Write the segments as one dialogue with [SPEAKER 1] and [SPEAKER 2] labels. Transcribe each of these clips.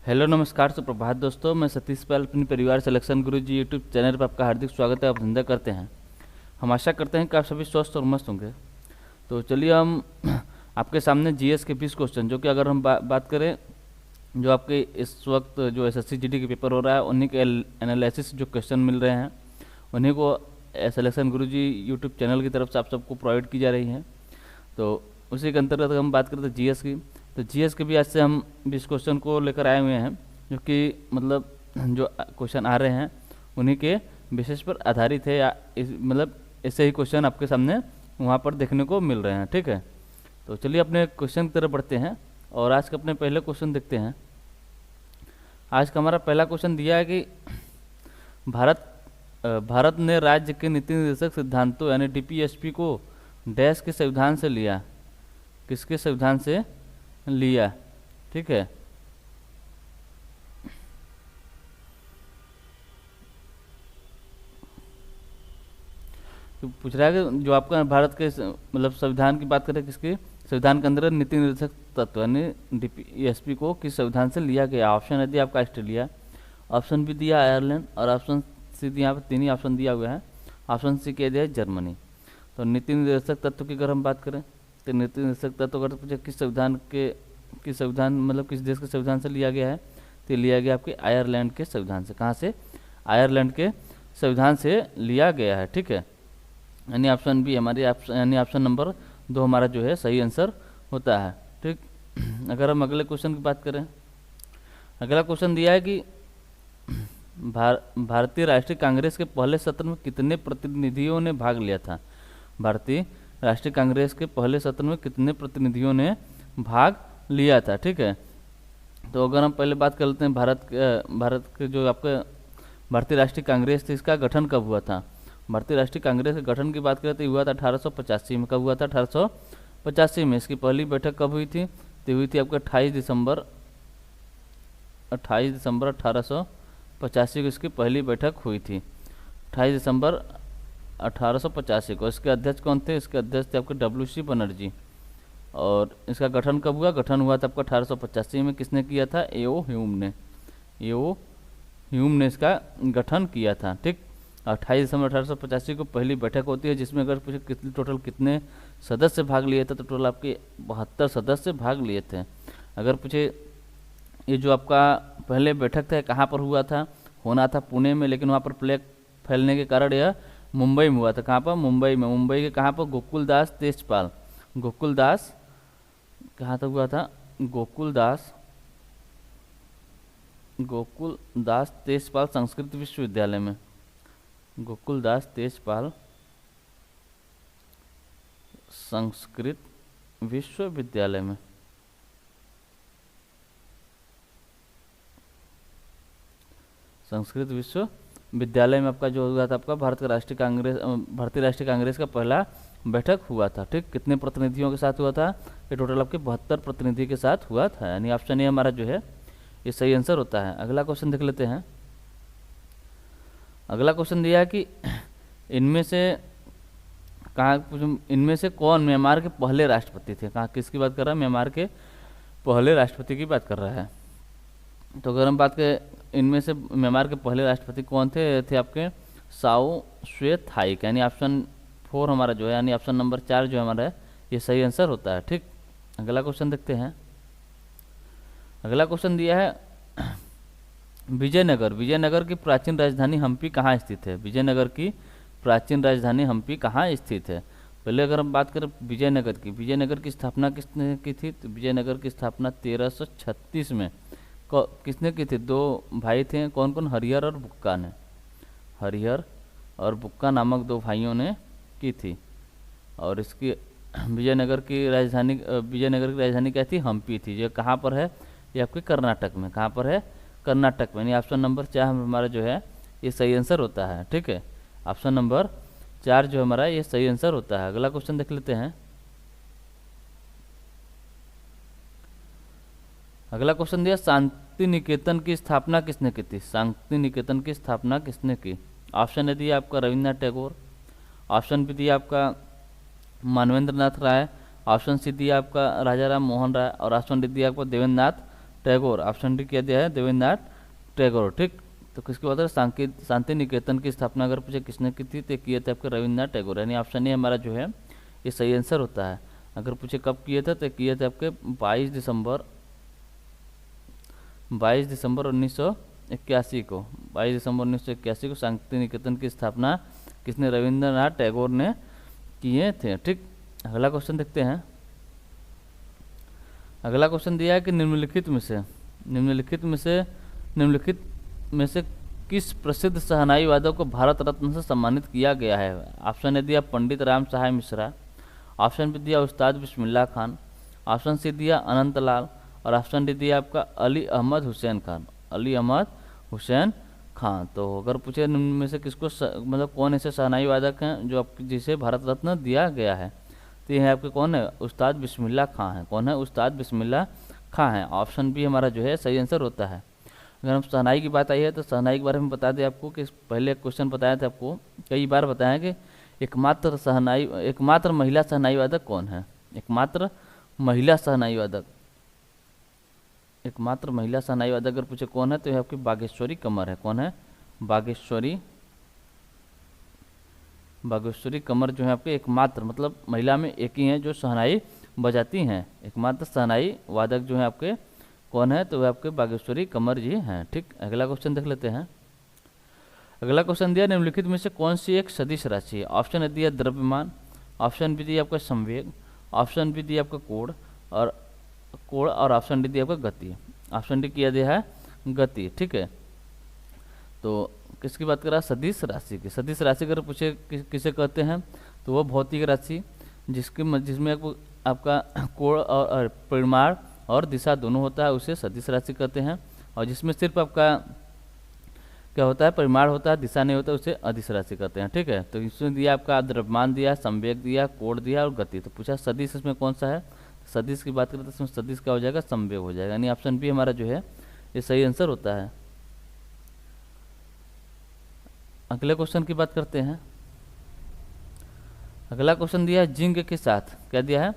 [SPEAKER 1] Hello नमस्कार सुप्रभात दोस्तों, मैं सतीश पाल अपनी परिवार सिलेक्शन गुरु जी यूट्यूब चैनल पर आपका हार्दिक स्वागत है, अभिनंदन करते हैं। हम आशा करते हैं कि आप सभी स्वस्थ और मस्त होंगे। तो चलिए हम आपके सामने जीएस के 20 क्वेश्चन, जो कि अगर हम बात करें, जो आपके इस वक्त जो एसएससी जीडी के पेपर हो रहा है उन्हीं के एनालिसिस जो क्वेश्चन मिल रहे हैं उन्हीं को सिलेक्शन गुरु जी यूट्यूब चैनल की तरफ से आप सबको प्रोवाइड की जा रही हैं। तो उसी के अंतर्गत हम बात करते हैं जीएस की। तो जीएस के भी आज से हम 20 क्वेश्चन को लेकर आए हुए हैं, जो कि मतलब जो क्वेश्चन आ रहे हैं उन्हीं के विशेष पर आधारित है, या मतलब ऐसे ही क्वेश्चन आपके सामने वहाँ पर देखने को मिल रहे हैं। ठीक है, तो चलिए अपने क्वेश्चन की तरफ बढ़ते हैं और आज के अपने पहले क्वेश्चन देखते हैं। आज का हमारा पहला क्वेश्चन दिया है कि भारत ने राज्य के नीति निर्देशक सिद्धांतों यानी डीपीएसपी को डैश के संविधान से लिया, किसके संविधान से लिया। ठीक है, तो पूछ रहा है कि जो आपका भारत के मतलब संविधान की बात करें, किसके संविधान के अंदर नीति निर्देशक तत्व यानी डीपीएसपी को किस संविधान से लिया गया। ऑप्शन है दिया आपका ऑस्ट्रेलिया, ऑप्शन बी दिया आयरलैंड और ऑप्शन सी दिया, यहाँ पर तीन ही ऑप्शन दिया हुआ है। ऑप्शन सी कह दिया है जर्मनी। तो नीति निर्देशक तत्व की अगर हम बात करें तो नीति निर्देशक तत्व अगर पूछे किस संविधान मतलब किस देश के संविधान से लिया गया है, तो लिया गया आपके आयरलैंड के संविधान से। कहाँ से? आयरलैंड के संविधान से लिया गया है। ठीक है, यानी ऑप्शन बी हमारी यानी ऑप्शन नंबर 2 हमारा जो है सही आंसर होता है। ठीक, अगर हम अगले क्वेश्चन की बात करें, अगला क्वेश्चन दिया है कि भारतीय राष्ट्रीय कांग्रेस के पहले सत्र में कितने प्रतिनिधियों ने भाग लिया था। भारतीय राष्ट्रीय कांग्रेस के पहले सत्र में कितने प्रतिनिधियों ने भाग लिया था। ठीक है, तो अगर हम पहले बात कर लेते हैं भारत के जो आपका भारतीय राष्ट्रीय कांग्रेस थी, इसका गठन कब हुआ था। भारतीय राष्ट्रीय कांग्रेस के गठन की बात करें तो हुआ था 1885 में। कब हुआ था? 1885 में। इसकी पहली बैठक कब हुई थी? तो हुई थी आपका 28 दिसंबर 1885 को इसकी पहली बैठक हुई थी। 28 दिसंबर 1885 को। इसके अध्यक्ष कौन थे? इसके अध्यक्ष थे आपके WC बनर्जी। और इसका गठन कब हुआ? गठन हुआ था आपका 1885 में। किसने किया था? एओ ह्यूम ने इसका गठन किया था। ठीक, 28 दिसंबर 1885 को पहली बैठक होती है, जिसमें अगर पूछे टोटल कितने सदस्य भाग लिए थे, तो टोटल आपके 72 सदस्य भाग लिए थे। अगर पूछे ये जो आपका पहले बैठक था कहाँ पर हुआ था, होना था पुणे में, लेकिन वहाँ पर प्लेग फैलने के कारण यह मुंबई में हुआ था। कहाँ पर? मुंबई में। मुंबई के कहाँ पर? गोकुलदास तेजपाल। गोकुलदास कहाँ तक हुआ था? गोकुलदास तेजपाल संस्कृत विश्वविद्यालय में। गोकुलदास तेजपाल संस्कृत विश्वविद्यालय में। संस्कृत विश्वविद्यालय में आपका जो हुआ था आपका भारतीय राष्ट्रीय कांग्रेस का पहला बैठक हुआ था। ठीक, कितने प्रतिनिधियों के साथ हुआ था? ये टोटल आपके 72 प्रतिनिधि के साथ हुआ था, यानी ऑप्शन ए हमारा जो है ये सही आंसर होता है। अगला क्वेश्चन देख लेते हैं। अगला क्वेश्चन दिया है कि इनमें से कौन म्यांमार के पहले राष्ट्रपति थे। कहाँ किसकी बात कर रहा है? म्यांमार के पहले राष्ट्रपति की बात कर रहा है। तो अगर हम बात करें इनमें से म्यांमार के पहले राष्ट्रपति कौन थे आपके साओ स्वे थाई, यानी ऑप्शन 4 हमारा जो है, यानी ऑप्शन नंबर 4 जो हमारा है ये सही आंसर होता है। ठीक, अगला क्वेश्चन देखते हैं। अगला क्वेश्चन दिया है विजयनगर की प्राचीन राजधानी हम्पी कहाँ स्थित है। विजयनगर की प्राचीन राजधानी हम्पी कहाँ स्थित है। पहले अगर हम बात करें विजयनगर की स्थापना किसने की थी, तो विजयनगर की स्थापना 1336 में किसने की थी? 2 भाई थे, कौन कौन? हरिहर और बुक्का ने। हरिहर और बुक्का नामक 2 भाइयों ने की थी। और इसकी विजयनगर की राजधानी क्या थी? हम्पी थी। जो कहाँ पर है? ये आपके कर्नाटक में। कहाँ पर है? कर्नाटक में। यानी ऑप्शन नंबर 4 हमारा जो है ये सही आंसर होता है। ठीक है, ऑप्शन नंबर 4 जो हमारा ये सही आंसर होता है। अगला क्वेश्चन देख लेते हैं। अगला क्वेश्चन दिया शांति निकेतन की स्थापना किसने की थी। शांति निकेतन की स्थापना किसने की? ऑप्शन ए दिया आपका रविन्द्रनाथ टैगोर, ऑप्शन बी दिया आपका मानवेंद्र नाथ राय, ऑप्शन सी दिया आपका राजा राम मोहन राय और ऑप्शन डी दिया आपको देवेंद्र नाथ टैगोर। ऑप्शन डी क्या दिया है, देवेंद्रनाथ टैगोर। ठीक, तो किसकी बात है, शांति निकेतन की स्थापना अगर पूछे किसने की थी, तो किए थे आपके रविन्द्रनाथ टैगोर। यानी ऑप्शन ए हमारा जो है ये सही आंसर होता है। अगर पूछे कब किए थे, तो किए थे आपके 22 दिसंबर 1981 को। 22 दिसंबर 1981 को शांति निकेतन की स्थापना किसने, रविंद्रनाथ टैगोर ने किए थे। ठीक, अगला क्वेश्चन देखते हैं। अगला क्वेश्चन दिया है कि निम्नलिखित में से किस प्रसिद्ध शहनाई वादक को भारत रत्न से सम्मानित किया गया है। ऑप्शन ए दिया पंडित राम सहाय मिश्रा, ऑप्शन बी दिया उस्ताद बिस्मिल्लाह खान, ऑप्शन सी दिया अनंत लाल, और ऑप्शन डी दिया आपका अली अहमद हुसैन खान। तो अगर पूछे निम्न में से किसको मतलब कौन ऐसे शहनाई वादक हैं जो जिसे भारत रत्न दिया गया है, तो ये आपके कौन है, उस्ताद बिस्मिल्लाह खां है। कौन है, उस्ताद बिस्मिल्लाह खां है। ऑप्शन बी हमारा जो है सही आंसर होता है। अगर हम शहनाई की बात आई है तो शहनाई के बारे में बता दें आपको कि पहले क्वेश्चन बताया था आपको, कई बार बताया कि एकमात्र महिला शहनाई वादक कौन है। एकमात्र महिला शहनाई वादक अगर पूछे कौन है, तो ये आपकी बागेश्वरी कमर है। कौन है, बागेश्वरी कमर जो है आपके एकमात्र, मतलब महिला में एक ही है जो शहनाई बजाती हैं। एकमात्र शहनाई वादक जो है आपके कौन है, तो वे आपके बागेश्वरी कमर जी हैं। ठीक, अगला क्वेश्चन देख लेते हैं। अगला क्वेश्चन दिया निम्नलिखित में से कौन सी एक सदिश राशि है। ऑप्शन ए दिया द्रव्यमान, ऑप्शन बी दिया आपका संवेग, ऑप्शन बी दिया आपका कोण, और ऑप्शन डी दिया आपका गति। ऑप्शन डी किया दिया है गति। ठीक है, तो किसकी बात कर रहा है, सदिश राशि की। सदिश राशि अगर पूछे किसे कहते हैं, तो वो भौतिक राशि जिसमें आपका कोण और परिमाण और दिशा दोनों होता है, उसे सदिश राशि कहते हैं। और जिसमें सिर्फ आपका क्या होता है, परिमाण होता है, दिशा नहीं होता, उसे अदिश राशि कहते हैं। ठीक है, तो इसमें दिया आपका द्रव्यमान दिया, संवेग दिया, कोण दिया और गति। तो पूछा सदिश इसमें कौन सा है, सदिश की बात करें तो इसमें सदिश क्या हो जाएगा, संवेग हो जाएगा। यानी ऑप्शन बी हमारा जो है ये सही आंसर होता है। अगले क्वेश्चन की बात करते हैं। अगला क्वेश्चन दिया है जिंक के साथ, क्या दिया है,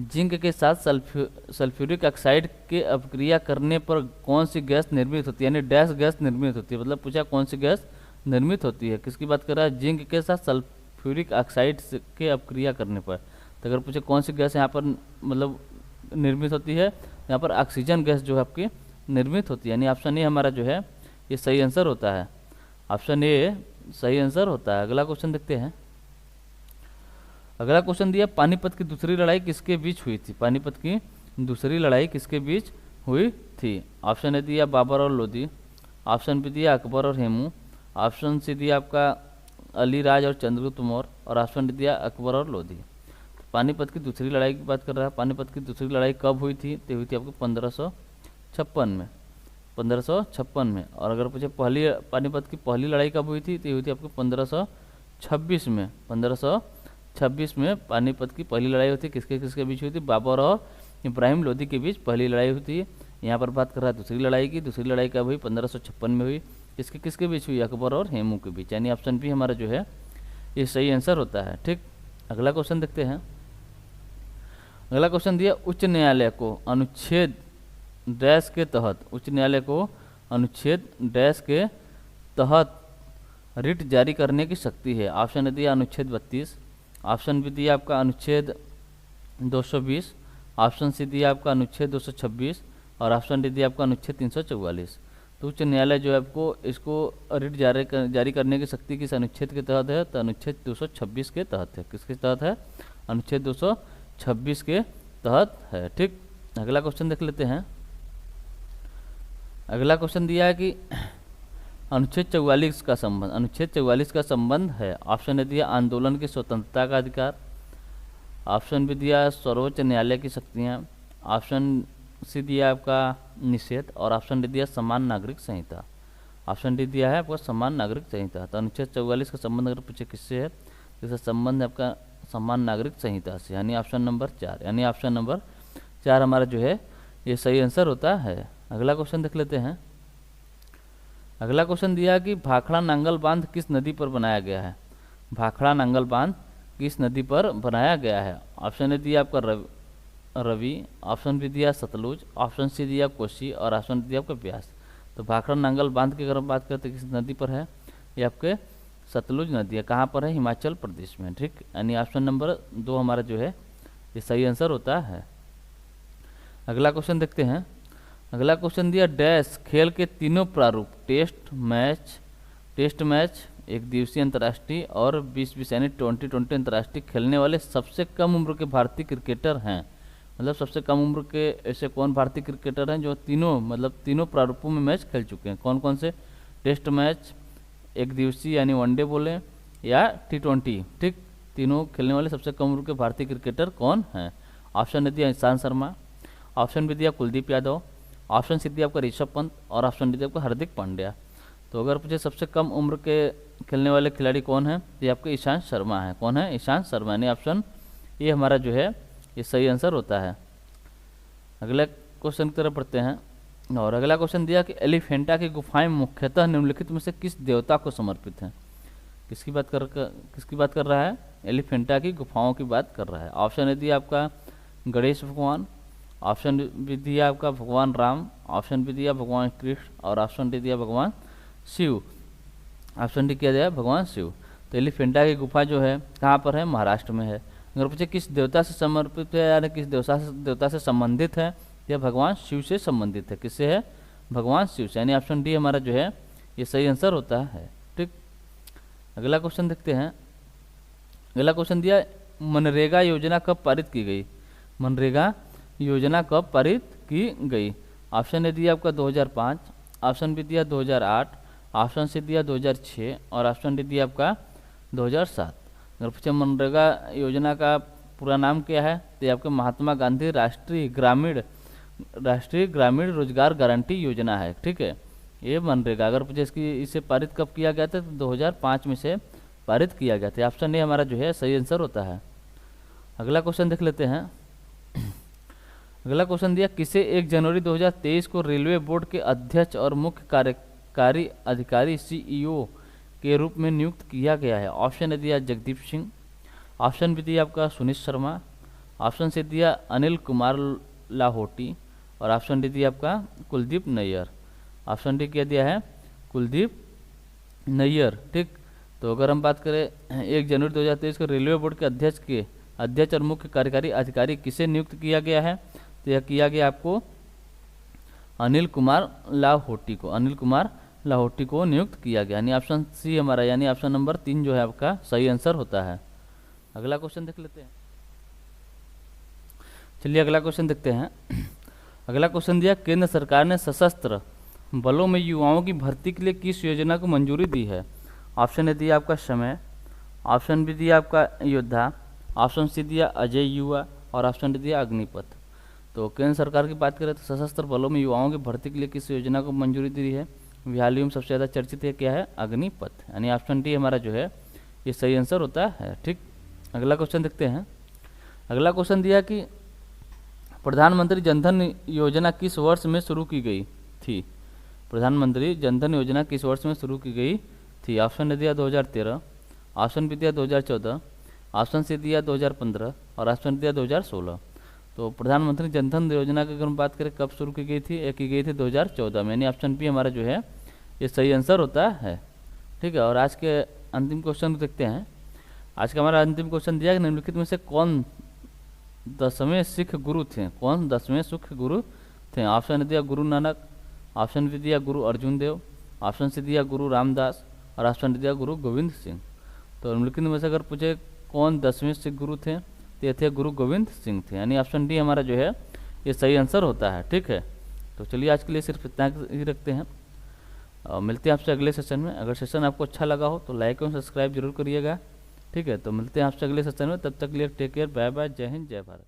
[SPEAKER 1] जिंक के साथ सल्फ्यूरिक ऑक्साइड के अपक्रिया करने पर कौन सी गैस निर्मित होती है, यानी डैश गैस निर्मित होती है। मतलब पूछा कौन सी गैस निर्मित होती है, किसकी बात कर रहा है, जिंक के साथ सल्फ्यूरिक ऑक्साइड के अपक्रिया करने पर। तो अगर पूछे कौन सी गैस यहाँ पर मतलब निर्मित होती है, यहाँ पर ऑक्सीजन गैस जो है आपकी निर्मित होती है। यानी ऑप्शन ए हमारा जो है ये सही आंसर होता है। ऑप्शन ए सही आंसर होता है। अगला क्वेश्चन देखते हैं। अगला क्वेश्चन दिया पानीपत की दूसरी लड़ाई किसके बीच हुई थी। पानीपत की दूसरी लड़ाई किसके बीच हुई थी। ऑप्शन ए दिया बाबर और लोधी, ऑप्शन बी दिया अकबर और हेमू, ऑप्शन सी दिया आपका अलीराज और चंद्रगुप्त मौर्य, और ऑप्शन डी दिया अकबर और लोधी। तो पानीपत की दूसरी लड़ाई की बात कर रहा है। पानीपत की दूसरी लड़ाई कब हुई थी, तो हुई थी आपको 1556 में। और अगर पूछे पहली पानीपत की पहली लड़ाई कब हुई थी, तो हुई थी आपको 1526 में। 1526 में पानीपत की पहली लड़ाई हुई थी। किसके किसके बीच हुई थी, बाबर और इब्राहिम लोधी के बीच पहली लड़ाई हुई थी। यहाँ पर बात कर रहा है दूसरी लड़ाई की। दूसरी लड़ाई कब हुई, 1556 में हुई। किसके किसके बीच हुई, अकबर और हेमू के बीच। यानी ऑप्शन बी हमारा जो है ये सही आंसर होता है। ठीक, अगला क्वेश्चन देखते हैं। अगला क्वेश्चन दिया उच्च न्यायालय को अनुच्छेद डैश के तहत, उच्च न्यायालय को अनुच्छेद डैश के तहत रिट जारी करने की शक्ति है। ऑप्शन दिया अनुच्छेद 32, ऑप्शन बी दिया आपका अनुच्छेद 220, ऑप्शन सी दिया आपका अनुच्छेद 226, और ऑप्शन डी दिया आपका अनुच्छेद 344। तो उच्च न्यायालय जो है आपको इसको रिट जारी करने की शक्ति किस अनुच्छेद के तहत है, तो अनुच्छेद 226 के तहत है। किसके तहत है, अनुच्छेद 226 के तहत है। ठीक, अगला क्वेश्चन देख लेते हैं। अगला क्वेश्चन दिया है कि अनुच्छेद 44 का संबंध, अनुच्छेद 44 का संबंध है। ऑप्शन ए दिया आंदोलन की स्वतंत्रता का अधिकार, ऑप्शन बी दिया सर्वोच्च न्यायालय की शक्तियाँ, ऑप्शन सी दिया आपका निषेध, और ऑप्शन डी दिया समान नागरिक संहिता। ऑप्शन डी दिया है आपका समान नागरिक संहिता। तो अनुच्छेद 44 का संबंध अगर पूछे किससे है, तो इसका संबंध है आपका समान नागरिक संहिता से। यानी ऑप्शन नंबर 4, यानी ऑप्शन नंबर 4 हमारा जो है ये सही आंसर होता है। अगला क्वेश्चन देख लेते हैं। अगला क्वेश्चन दिया कि भाखड़ा नांगल बांध किस नदी पर बनाया गया है। भाखड़ा नांगल बांध किस नदी पर बनाया गया है। ऑप्शन ए दिया आपका रवि, ऑप्शन बी दिया सतलुज, ऑप्शन सी दिया कोसी और ऑप्शन डी दिया आपका ब्यास। तो भाखड़ा नांगल बांध की अगर हम बात करते किस नदी पर है, ये आपके सतलुज नदी है। कहाँ पर है, हिमाचल प्रदेश में, ठीक। यानी ऑप्शन नंबर 2 हमारा जो है ये सही आंसर होता है। अगला क्वेश्चन देखते हैं। अगला क्वेश्चन दिया डैश खेल के तीनों प्रारूप टेस्ट मैच, एक दिवसीय अंतर्राष्ट्रीय और 20-20 यानी 20-20 अंतर्राष्ट्रीय खेलने वाले सबसे कम उम्र के भारतीय क्रिकेटर हैं। मतलब सबसे कम उम्र के ऐसे कौन भारतीय क्रिकेटर हैं जो तीनों प्रारूपों में मैच खेल चुके हैं। कौन कौन से, टेस्ट मैच, एक दिवसीय यानी वनडे बोले, या T20, ठीक। तीनों खेलने वाले सबसे कम उम्र के भारतीय क्रिकेटर कौन हैं। ऑप्शन दिया ईशांत शर्मा, ऑप्शन बी दिया कुलदीप यादव, ऑप्शन सी दिया आपका ऋषभ पंत और ऑप्शन डी दिया आपका हार्दिक पांड्या। तो अगर पूछे सबसे कम उम्र के खेलने वाले खिलाड़ी कौन है, तो ये आपके ईशांत शर्मा है। कौन है, ईशांत शर्मा, यानी ऑप्शन ये हमारा जो है ये सही आंसर होता है। अगले क्वेश्चन की तरफ बढ़ते हैं। और अगला क्वेश्चन दिया कि एलिफेंटा की गुफाएं मुख्यतः निम्नलिखित में से किस देवता को समर्पित हैं। किसकी बात कर रहा है, एलिफेंटा की गुफाओं की बात कर रहा है। ऑप्शन ए दिया आपका गणेश भगवान, ऑप्शन बी दिया आपका भगवान राम, ऑप्शन बी दिया भगवान कृष्ण और ऑप्शन डी दिया भगवान शिव। ऑप्शन डी किया जाए भगवान शिव। तो एलिफेंटा की गुफा जो है कहाँ पर है, महाराष्ट्र में है। अगर पूछे किस देवता से समर्पित है यानी किस देवता से संबंधित है, यह भगवान शिव से संबंधित है। किससे है, भगवान शिव से, यानी ऑप्शन डी हमारा जो है ये सही आंसर होता है, ठीक। अगला क्वेश्चन देखते हैं। अगला क्वेश्चन दिया मनरेगा योजना कब पारित की गई। मनरेगा योजना कब पारित की गई। ऑप्शन ए दिया आपका 2005, ऑप्शन बी दिया 2008, ऑप्शन सी दिया 2006 और ऑप्शन डी दिया आपका 2007। अगर पूछे मनरेगा योजना का पूरा नाम क्या है, तो ये आपके महात्मा गांधी राष्ट्रीय ग्रामीण रोजगार गारंटी योजना है, ठीक है। ये मनरेगा, अगर पूछे इसे पारित कब किया गया था, तो 2005 में से पारित किया गया था। ऑप्शन ए हमारा जो है सही आंसर होता है। अगला क्वेश्चन देख लेते हैं। अगला क्वेश्चन दिया किसे 1 जनवरी 2023 को रेलवे बोर्ड के अध्यक्ष और मुख्य कार्यकारी अधिकारी CEO के रूप में नियुक्त किया गया है। ऑप्शन ए दिया जगदीप सिंह, ऑप्शन बी दिया आपका सुनील शर्मा, ऑप्शन सी दिया अनिल कुमार लाहोटी और ऑप्शन डी दिया आपका कुलदीप नैयर। ऑप्शन डी क्या दिया है, कुलदीप नैयर, ठीक। तो अगर हम बात करें 1 जनवरी 2023 को रेलवे बोर्ड के अध्यक्ष और मुख्य कार्यकारी अधिकारी किसे नियुक्त किया गया है, तो यह किया गया आपको अनिल कुमार लाहोटी को नियुक्त किया गया, यानी ऑप्शन सी हमारा, यानी ऑप्शन नंबर 3 जो है आपका सही आंसर होता है। अगला क्वेश्चन देख लेते हैं। चलिए अगला क्वेश्चन देखते हैं। अगला क्वेश्चन दिया केंद्र सरकार ने सशस्त्र बलों में युवाओं की भर्ती के लिए किस योजना को मंजूरी दी है। ऑप्शन ए दिया आपका समय, ऑप्शन बी दिया आपका योद्धा, ऑप्शन सी दिया अजय युवा और ऑप्शन डी दिया अग्निपथ। तो केंद्र सरकार की बात करें तो सशस्त्र बलों में युवाओं की भर्ती के लिए किस योजना को मंजूरी दी है। हाल ही में सबसे ज़्यादा चर्चित है क्या है, अग्निपथ, यानी ऑप्शन डी हमारा जो है ये सही आंसर होता है, ठीक। अगला क्वेश्चन देखते हैं। अगला क्वेश्चन दिया कि प्रधानमंत्री जनधन योजना किस वर्ष में शुरू की गई थी। प्रधानमंत्री जनधन योजना किस वर्ष में शुरू की गई थी। ऑप्शन ए दिया 2013, ऑप्शन बी दिया 2014, ऑप्शन सी दिया 2015 और ऑप्शन दिया 2016। तो प्रधानमंत्री जनधन योजना की अगर हम बात करें कब शुरू की गई थी, की गई थी 2014 में, यानी ऑप्शन बी हमारा जो है ये सही आंसर होता है, ठीक है। और आज के अंतिम क्वेश्चन देखते हैं। आज का हमारा अंतिम क्वेश्चन दिया कि निम्नलिखित में से कौन 10वें सिख गुरु थे। कौन 10वें सिख गुरु थे। ऑप्शन दिया गुरु नानक, ऑप्शन बी दिया गुरु अर्जुन देव, ऑप्शन सी दिया गुरु रामदास और ऑप्शन डी दिया गुरु गोविंद सिंह। तो निम्नलिखित में से अगर पूछे कौन 10वें सिख गुरु थे, तो ये थे गुरु गोविंद सिंह थे, यानी ऑप्शन डी हमारा जो है ये सही आंसर होता है, ठीक है। तो चलिए आज के लिए सिर्फ इतना ही रखते हैं और मिलते हैं आपसे अगले सेशन में। अगर सेशन आपको अच्छा लगा हो तो लाइक और सब्सक्राइब जरूर करिएगा, ठीक है। तो मिलते हैं आपसे अगले सेशन में, तब तक के लिए टेक केयर, बाय बाय, जय हिंद, जय भारत।